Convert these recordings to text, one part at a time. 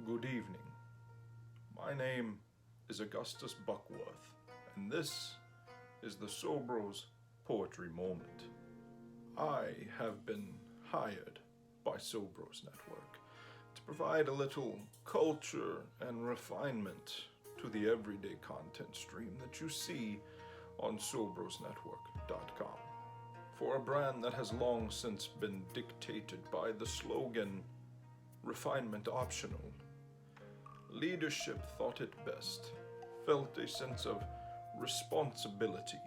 Good evening. My name is Augustus Buckworth, and this is the SoBros Poetry Moment. I have been hired by SoBros Network to provide a little culture and refinement to the everyday content stream that you see on SoBrosNetwork.com. For a brand that has long since been dictated by the slogan, refinement optional, leadership thought it best, felt a sense of responsibility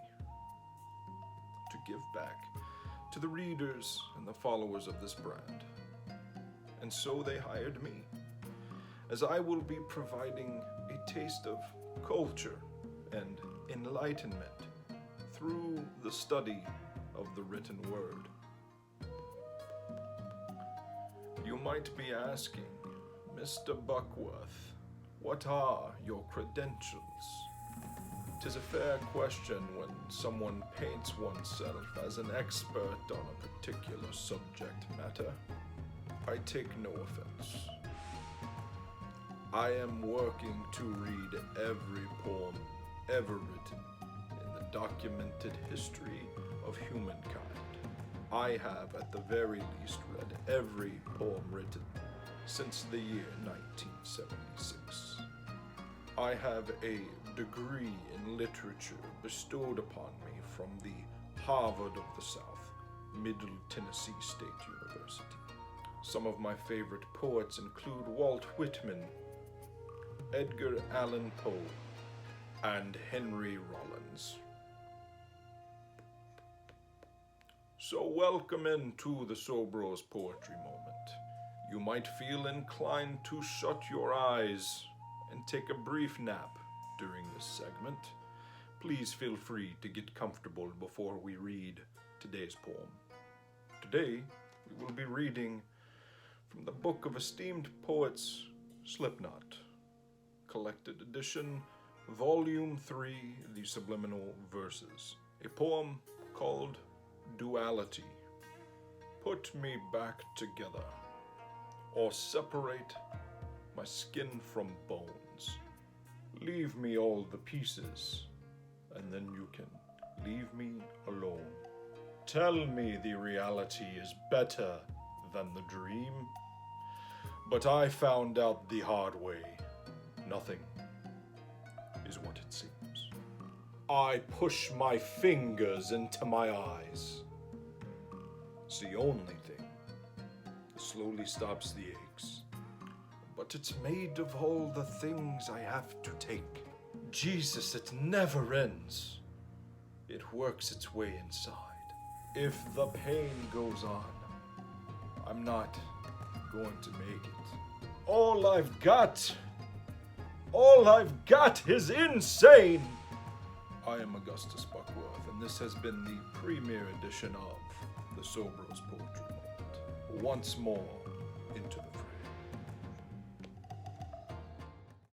to give back to the readers and the followers of this brand. And so they hired me, as I will be providing a taste of culture and enlightenment through the study of the written word. You might be asking, Mr. Buckworth, what are your credentials? 'Tis a fair question when someone paints oneself as an expert on a particular subject matter. I take no offense. I am working to read every poem ever written in the documented history of humankind. I have at the very least read every poem written since the year 1976. I have a degree in literature bestowed upon me from the Harvard of the South, Middle Tennessee State University. Some of my favorite poets include Walt Whitman, Edgar Allan Poe, and Henry Rollins. So welcome into the SoBros Poetry Moment. You might feel inclined to shut your eyes and take a brief nap during this segment. Please feel free to get comfortable before we read today's poem. Today, we will be reading from the book of esteemed poets, Slipknot, Collected Edition, Volume 3, The Subliminal Verses, a poem called Duality. Put me back together, or separate my skin from bones. Leave me all the pieces, and then you can leave me alone. Tell me the reality is better than the dream, but I found out the hard way. Nothing is what it seems. I push my fingers into my eyes. It's the only thing that slowly stops the aches. But it's made of all the things I have to take. Jesus, it never ends. It works its way inside. If the pain goes on, I'm not going to make it. All I've got is insane. I am Augustus Buckworth, and this has been the premiere edition of the SoBros Poetry Moment. Once more, into the fray.